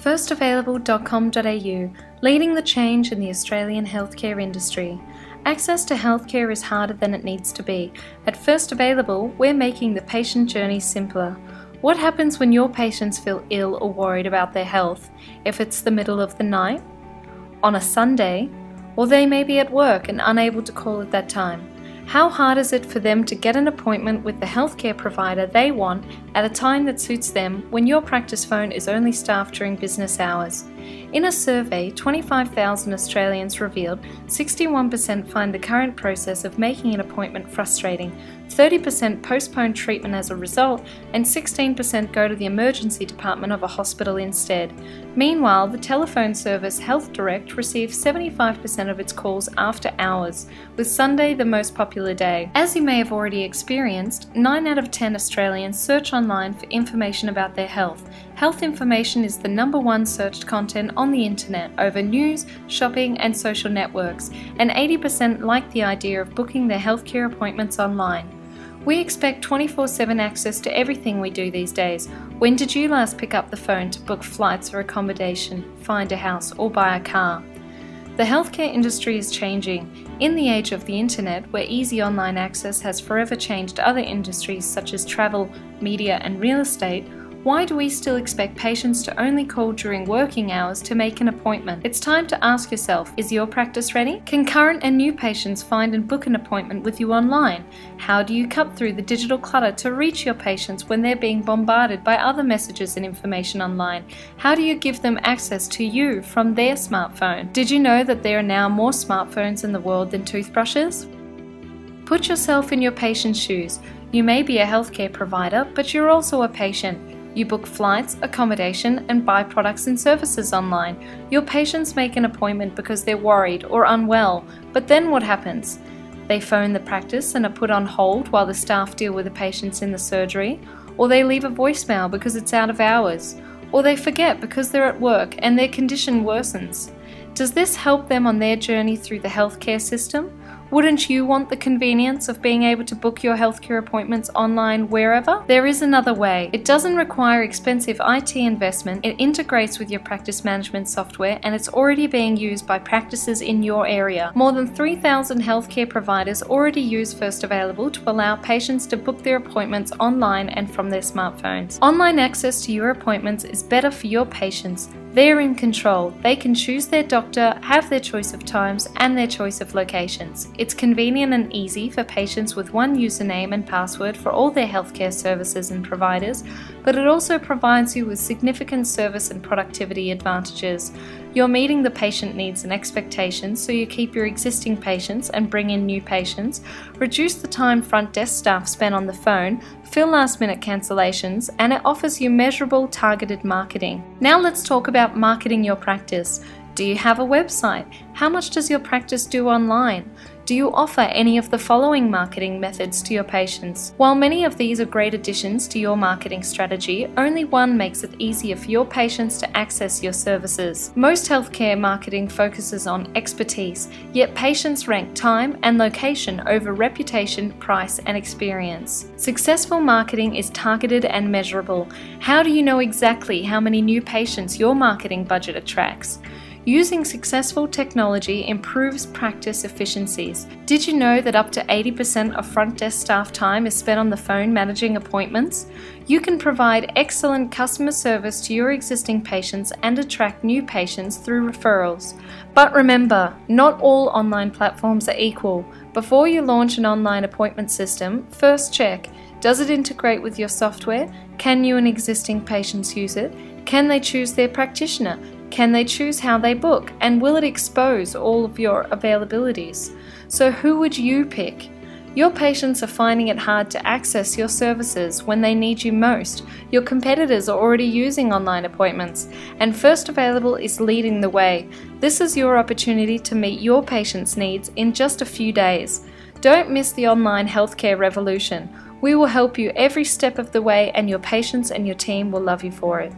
1stAvailable.com.au, leading the change in the Australian healthcare industry. Access to healthcare is harder than it needs to be. At 1stAvailable, we're making the patient journey simpler. What happens when your patients feel ill or worried about their health? If it's the middle of the night, on a Sunday, or they may be at work and unable to call at that time. How hard is it for them to get an appointment with the healthcare provider they want at a time that suits them when your practice phone is only staffed during business hours? In a survey, 25,000 Australians revealed 61% find the current process of making an appointment frustrating, 30% postpone treatment as a result, and 16% go to the emergency department of a hospital instead. Meanwhile, the telephone service Health Direct receives 75% of its calls after hours, with Sunday the most popular day. As you may have already experienced, 9 out of 10 Australians search online for information about their health. Health information is the #1 searched content on the internet over news, shopping and social networks, and 80% like the idea of booking their healthcare appointments online. We expect 24/7 access to everything we do these days. When did you last pick up the phone to book flights or accommodation, find a house or buy a car? The healthcare industry is changing. In the age of the internet, where easy online access has forever changed other industries such as travel, media and real estate, why do we still expect patients to only call during working hours to make an appointment? It's time to ask yourself, is your practice ready? Can current and new patients find and book an appointment with you online? How do you cut through the digital clutter to reach your patients when they're being bombarded by other messages and information online? How do you give them access to you from their smartphone? Did you know that there are now more smartphones in the world than toothbrushes? Put yourself in your patient's shoes. You may be a healthcare provider, but you're also a patient. You book flights, accommodation, and buy products and services online. Your patients make an appointment because they're worried or unwell, but then what happens? They phone the practice and are put on hold while the staff deal with the patients in the surgery, or they leave a voicemail because it's out of hours, or they forget because they're at work and their condition worsens. Does this help them on their journey through the healthcare system? Wouldn't you want the convenience of being able to book your healthcare appointments online wherever? There is another way. It doesn't require expensive IT investment, it integrates with your practice management software, and it's already being used by practices in your area. More than 3,000 healthcare providers already use 1stAvailable to allow patients to book their appointments online and from their smartphones. Online access to your appointments is better for your patients. They're in control. They can choose their doctor, have their choice of times and their choice of locations. It's convenient and easy for patients with one username and password for all their healthcare services and providers, but it also provides you with significant service and productivity advantages. You're meeting the patient needs and expectations, so you keep your existing patients and bring in new patients, reduce the time front desk staff spend on the phone, fill last-minute cancellations, and it offers you measurable, targeted marketing. Now let's talk about marketing your practice. Do you have a website? How much does your practice do online? Do you offer any of the following marketing methods to your patients? While many of these are great additions to your marketing strategy, only one makes it easier for your patients to access your services. Most healthcare marketing focuses on expertise, yet patients rank time and location over reputation, price, and experience. Successful marketing is targeted and measurable. How do you know exactly how many new patients your marketing budget attracts? Using successful technology improves practice efficiencies. Did you know that up to 80% of front desk staff time is spent on the phone managing appointments? You can provide excellent customer service to your existing patients and attract new patients through referrals. But remember, not all online platforms are equal. Before you launch an online appointment system, first check, does it integrate with your software? Can you and existing patients use it? Can they choose their practitioner? Can they choose how they book? And will it expose all of your availabilities? So who would you pick? Your patients are finding it hard to access your services when they need you most. Your competitors are already using online appointments, and 1stAvailable is leading the way. This is your opportunity to meet your patients' needs in just a few days. Don't miss the online healthcare revolution. We will help you every step of the way, and your patients and your team will love you for it.